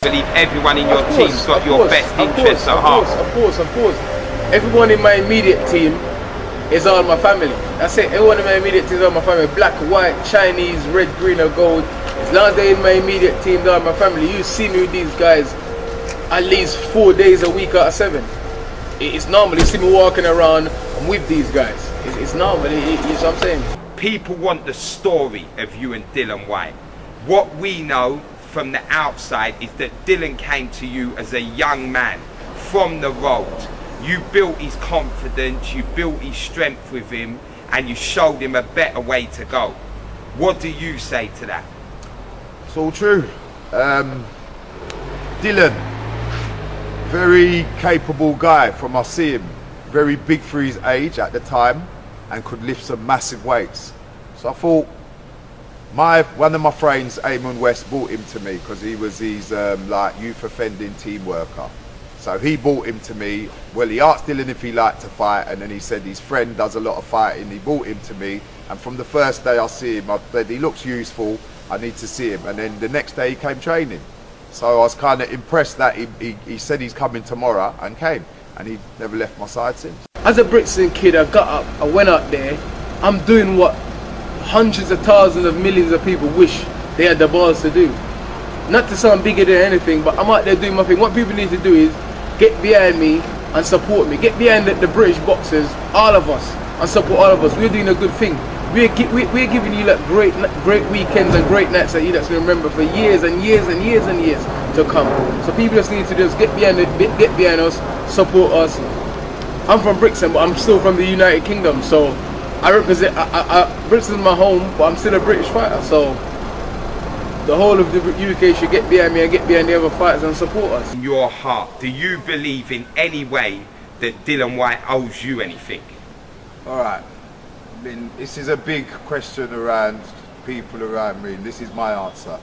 Believe everyone in your team's got your best interests at heart. Of course. Everyone in my immediate team is all my family. That's it. Everyone in my immediate team is all my family. Black, white, Chinese, red, green or gold. As long as they're in my immediate team, they're all my family. You see me with these guys at least 4 days a week out of 7. It's normal. You see me walking around, I'm with these guys. It's normal. You know what I'm saying? People want the story of you and Dillian Whyte. What we know from the outside is that Dillian came to you as a young man from the road. You built his confidence, you built his strength with him, and you showed him a better way to go. What do you say to that? It's all true. Dillian, very capable guy from I see him. Very big for his age at the time and could lift some massive weights. So I thought, one of my friends, Eamon West, brought him to me because he was his like youth offending team worker. So he brought him to me. Well, he asked Dillian if he liked to fight, and then he said his friend does a lot of fighting. He brought him to me, and from the first day I see him, I said he looks useful, I need to see him. And then the next day he came training. So I was kind of impressed that he said he's coming tomorrow and came, and he never left my side since. As a Brixton kid, I got up, I went out there, I'm doing what hundreds of thousands of millions of people wish they had the balls to do. Not to sound bigger than anything, but I'm out there doing my thing. What people need to do is get behind me and support me. Get behind the British boxers, all of us, and support all of us. We're doing a good thing. We're giving you like great weekends and great nights that you're going to remember for years and years and years and years to come. So people just need to just get behind us, support us. I'm from Brixton, but I'm still from the United Kingdom, so I represent. Brixton's my home, but I'm still a British fighter. So the whole of the UK should get behind me and get behind the other fighters and support us. In your heart, do you believe in any way that Dillian Whyte owes you anything? All right. I mean, this is a big question around people around me, and this is my answer.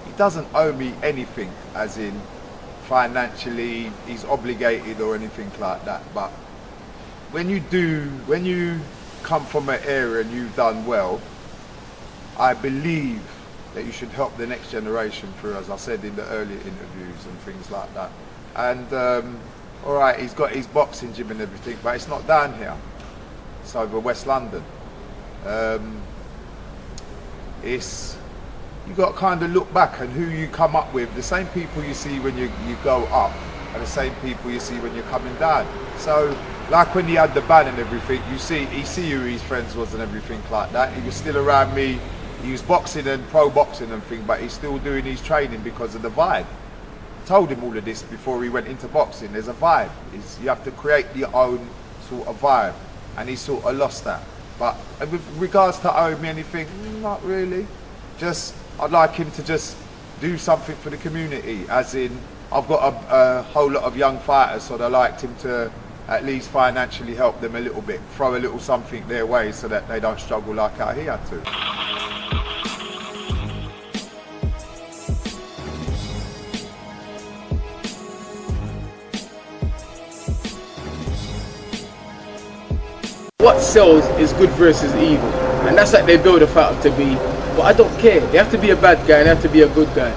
He doesn't owe me anything, as in financially, he's obligated or anything like that. But when you come from an area and you've done well, I believe that you should help the next generation through, as I said in the earlier interviews and things like that. And all right, he's got his boxing gym and everything, but it's not down here. It's over West London. You got to kind of look back and who you come up with. The same people you see when you go up are the same people you see when you're coming down. So like when he had the ban and everything, he see who his friends was and everything like that. He was still around me. He was boxing and pro boxing and thing, but he's still doing his training because of the vibe. I told him all of this before he went into boxing. There's a vibe. You have to create your own sort of vibe, and he sort of lost that. But with regards to owing me anything, not really. Just I'd like him to just do something for the community, as in I've got a whole lot of young fighters, so I liked him to at least financially help them a little bit, throw a little something their way so that they don't struggle like how he had to. What sells is good versus evil, and that's like they build a fight up to be. But I don't care. They have to be a bad guy and they have to be a good guy.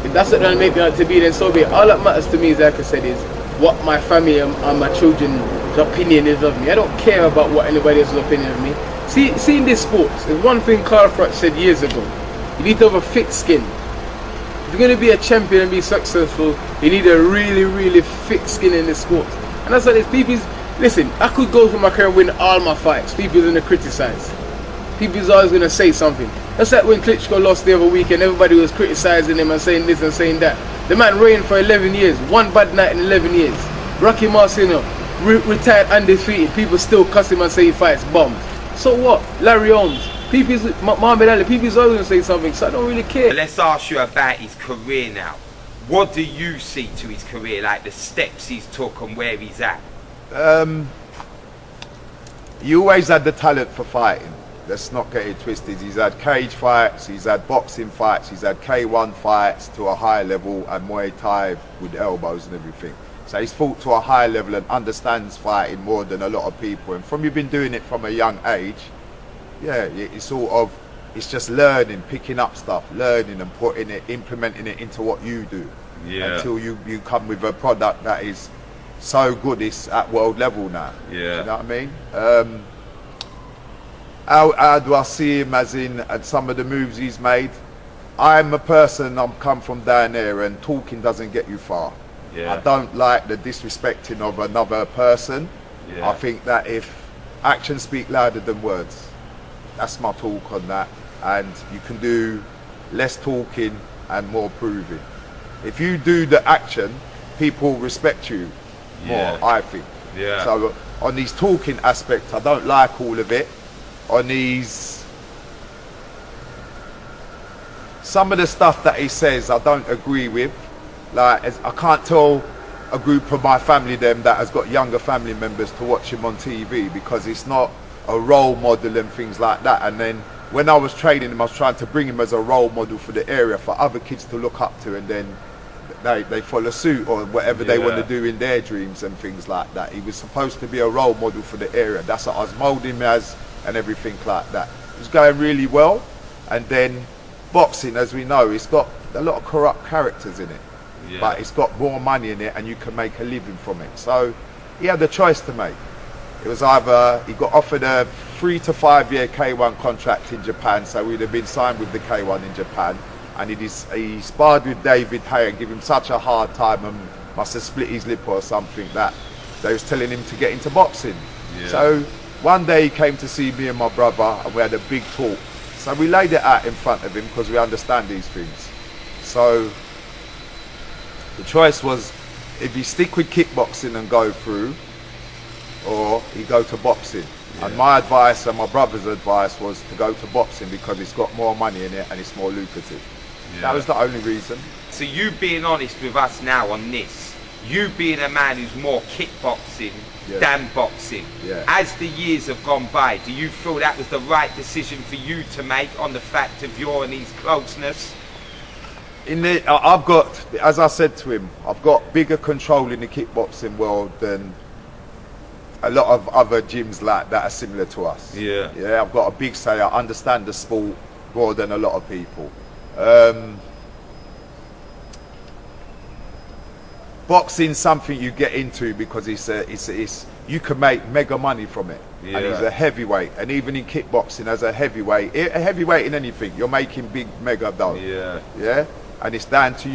If that's what they make me out to be, then so be it. All that matters to me, is, like I said, is what my family and my children's opinion is of me. I don't care about what anybody else's opinion of me. See in this sport, there's one thing Carl Froch said years ago. You need to have a thick skin. If you're going to be a champion and be successful, you need a really, really thick skin in this sport. And that's what it is. Listen, I could go through my career and win all my fights. People's going to criticize. People's always going to say something. That's like when Klitschko lost the other weekend, everybody was criticizing him and saying this and saying that. The man reigned for 11 years, one bad night in 11 years. Rocky Marciano, retired undefeated, people still cuss him and say he fights bombs. So what? Larry Holmes, Muhammad Ali, people's always going to say something, so I don't really care. Let's ask you about his career now. What do you see to his career, like the steps he's took and where he's at? He always had the talent for fighting. Let's not get it twisted. He's had cage fights, he's had boxing fights, he's had K1 fights to a high level, and Muay Thai with elbows and everything. So he's fought to a high level and understands fighting more than a lot of people. And from you've been doing it from a young age, yeah, you sort of it's just learning, picking up stuff, learning and putting it, implementing it into what you do. Yeah. Until you come with a product that is so good, it's at world level now. Yeah. You know what I mean? How do I see him as in at some of the moves he's made? I'm a person, I'm come from down there, and talking doesn't get you far. Yeah. I don't like the disrespecting of another person. Yeah. I think that if actions speak louder than words, that's my talk on that. And you can do less talking and more proving. If you do the action, people respect you more, Yeah. I think. Yeah. So on these talking aspects, I don't like all of it. On these, some of the stuff that he says I don't agree with. Like, I can't tell a group of my family them that has got younger family members to watch him on TV, because it's not a role model and things like that. And then when I was training him, I was trying to bring him as a role model for the area for other kids to look up to, and then they follow suit or whatever they want to do in their dreams and things like that. He was supposed to be a role model for the area. That's what I was moulding him as and everything like that. It was going really well. And then boxing, as we know, it's got a lot of corrupt characters in it. Yeah. But it's got more money in it and you can make a living from it. So he had a choice to make. It was either he got offered a 3 to 5 year K1 contract in Japan, so we'd have been signed with the K1 in Japan, and he sparred with David Hay and gave him such a hard time and must have split his lip or something, that they was telling him to get into boxing. Yeah. So one day he came to see me and my brother, and we had a big talk. So we laid it out in front of him because we understand these things. So the choice was, if you stick with kickboxing and go through, or you go to boxing. Yeah. And my advice and my brother's advice was to go to boxing because it's got more money in it and it's more lucrative. Yeah. That was the only reason. So you being honest with us now on this, you being a man who's more kickboxing than boxing, as the years have gone by, do you feel that was the right decision for you to make on the fact of your and his closeness? I've got, as I said to him, I've got bigger control in the kickboxing world than a lot of other gyms like that are similar to us. Yeah. Yeah, I've got a big say. I understand the sport more than a lot of people. Boxing's something you get into because it's you can make mega money from it. Yeah. And he's a heavyweight, and even in kickboxing as a heavyweight in anything, you're making big mega dough. Yeah. Yeah, and it's down to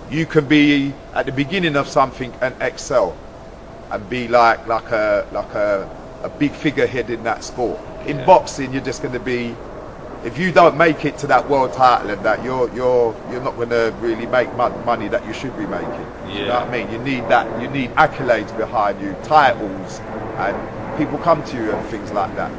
you can be at the beginning of something and excel and be like a big figurehead in that sport. In boxing, you're just going to be, if you don't make it to that world title and that, you're not going to really make money that you should be making. Yeah. You know what I mean? You need that. You need accolades behind you, titles, and people come to you and things like that.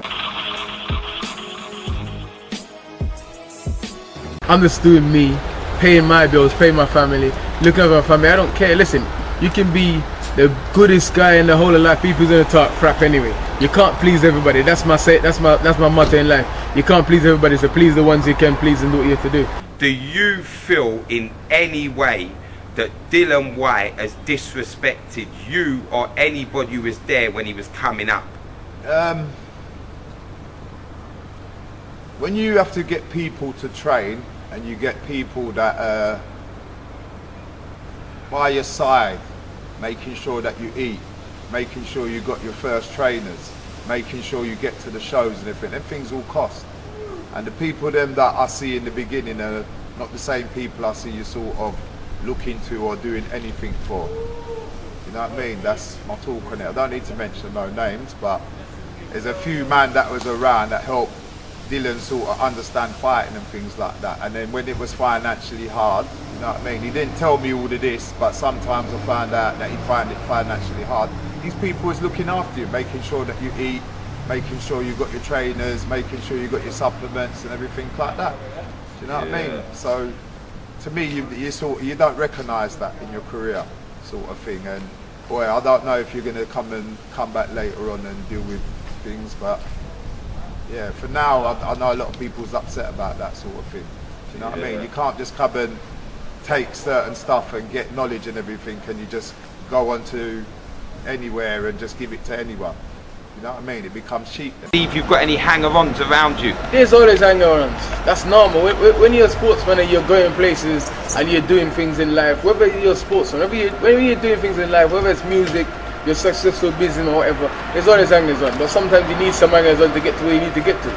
I'm just doing me, paying my bills, paying my family, looking after my family. I don't care. Listen, you can be the goodest guy in the whole of life. People's gonna talk crap anyway. You can't please everybody. That's my motto in life. You can't please everybody, so please the ones you can please and do what you have to do. Do you feel in any way that Dillian Whyte has disrespected you or anybody who was there when he was coming up? When you have to get people to train and you get people that are by your side, making sure that you eat, making sure you got your first trainers, making sure you get to the shows and everything, them things all cost. And the people them that I see in the beginning are not the same people I see you sort of looking to or doing anything for. You know what I mean? That's my talk on it. I don't need to mention no names, but there's a few man that was around that helped Dillian sort of understand fighting and things like that. And then when it was financially hard, you know what I mean, he didn't tell me all of this, but sometimes I found out that he found it financially hard. These people was looking after you, making sure that you eat, making sure you got your trainers, making sure you got your supplements and everything like that. Do you know what I mean? So to me, you don't recognise that in your career, sort of thing. And boy, I don't know if you're going to come back later on and deal with things, but yeah, for now, I know a lot of people's upset about that sort of thing. Do you know what I mean? You can't just come and take certain stuff and get knowledge and everything, and you just go on to anywhere and just give it to anyone. You know what I mean? It becomes cheap then. If you've got any hanger-ons around you. There's always hanger-ons. That's normal. When you're a sportsman and you're going places and you're doing things in life, whether you're a sportsman, whether you're doing things in life, whether it's music, your successful business or whatever, there's always hangers-on. But sometimes you need some hangers-on to get to where you need to get to.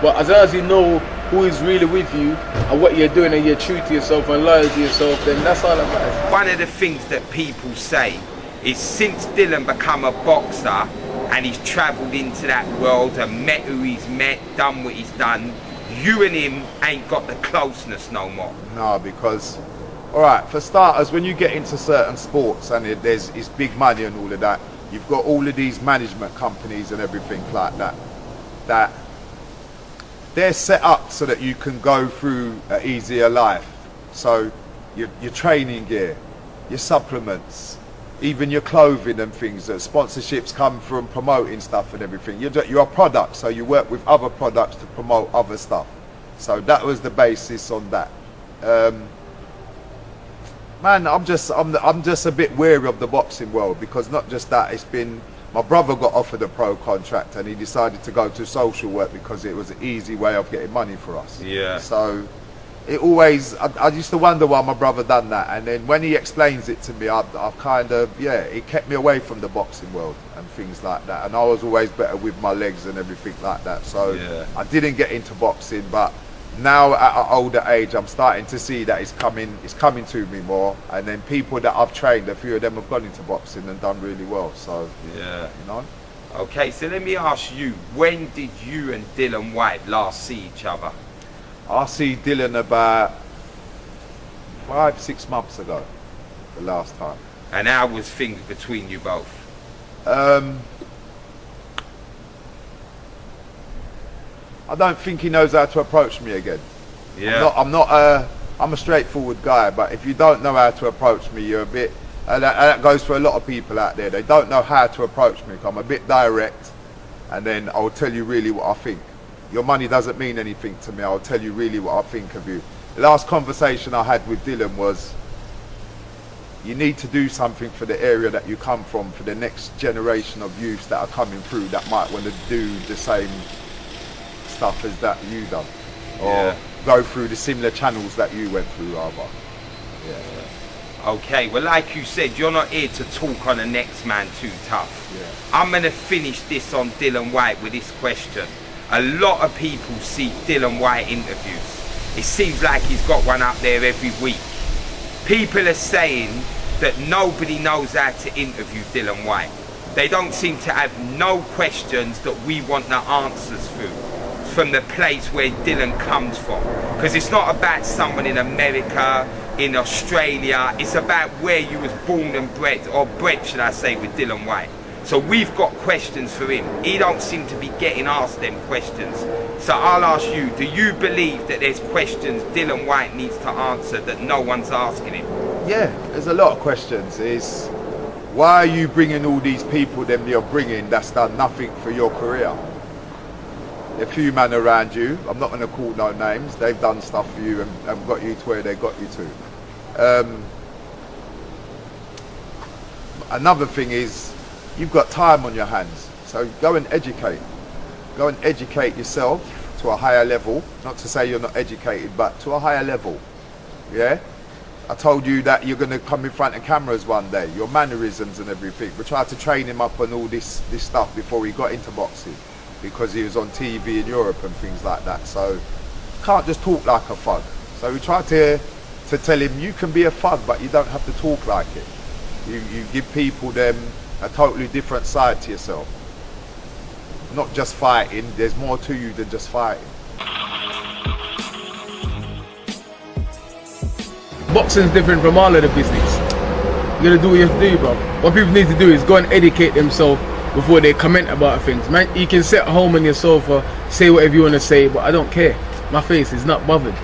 But as long as you know who is really with you and what you're doing and you're true to yourself and loyal to yourself, then that's all that matters. One of the things that people say is since Dillian become a boxer and he's travelled into that world and met who he's met, done what he's done, you and him ain't got the closeness no more. No, because, alright, for starters, when you get into certain sports and it's big money and all of that, you've got all of these management companies and everything like that, that they're set up so that you can go through an easier life. So your training gear, your supplements, even your clothing and things, that sponsorships come from promoting stuff and everything. You're a product, so you work with other products to promote other stuff. So that was the basis on that. Man, I'm just a bit wary of the boxing world, because not just that, it's been, my brother got offered a pro contract and he decided to go to social work because it was an easy way of getting money for us. Yeah. So it always, I used to wonder why my brother done that, and then when he explains it to me, I kind of, yeah, it kept me away from the boxing world and things like that, and I was always better with my legs and everything like that. So yeah, I didn't get into boxing, but now at an older age, I'm starting to see that it's coming to me more, and then people that I've trained, a few of them have gone into boxing and done really well. So yeah, you know. Okay, so let me ask you, when did you and Dillian Whyte last see each other? I see Dillian about 5-6 months ago, the last time. And how was things between you both? I don't think he knows how to approach me again. Yeah. I'm a straightforward guy, but if you don't know how to approach me, you're a bit, and that goes for a lot of people out there. They don't know how to approach me. I'm a bit direct, and then I'll tell you really what I think. Your money doesn't mean anything to me. I'll tell you really what I think of you. The last conversation I had with Dillian was, you need to do something for the area that you come from, for the next generation of youths that are coming through that might want to do the same stuff as that you done, or go through the similar channels that you went through, rather. Yeah. Okay, well, like you said, you're not here to talk on the next man too tough. Yeah. I'm gonna finish this on Dillian Whyte with this question. A lot of people see Dillian Whyte interviews. It seems like he's got one up there every week. People are saying that nobody knows how to interview Dillian Whyte. They don't seem to have no questions that we want the answers through, from the place where Dillian comes from. Because it's not about someone in America, in Australia, it's about where you was born and bred, or bred should I say, with Dillian Whyte. So we've got questions for him. He don't seem to be getting asked them questions. So I'll ask you, do you believe that there's questions Dillian Whyte needs to answer that no one's asking him? Yeah, there's a lot of questions. Is why are you bringing all these people them you're bringing that's done nothing for your career? A few men around you, I'm not going to call no names, they've done stuff for you and got you to where they got you to. Another thing is, you've got time on your hands, so go and educate. Go and educate yourself to a higher level. Not to say you're not educated, but to a higher level. Yeah? I told you that you're going to come in front of cameras one day, your mannerisms and everything. We tried to train him up on all this stuff before he got into boxing, because he was on TV in Europe and things like that. So can't just talk like a thug. So we tried to tell him, you can be a thug, but you don't have to talk like it. You give people them a totally different side to yourself. Not just fighting, there's more to you than just fighting. Boxing's different from all of the business. You gotta do what you have to do, bro. What people need to do is go and educate themselves before they comment about things. Man, you can sit at home on your sofa, say whatever you want to say, but I don't care. My face is not bothered.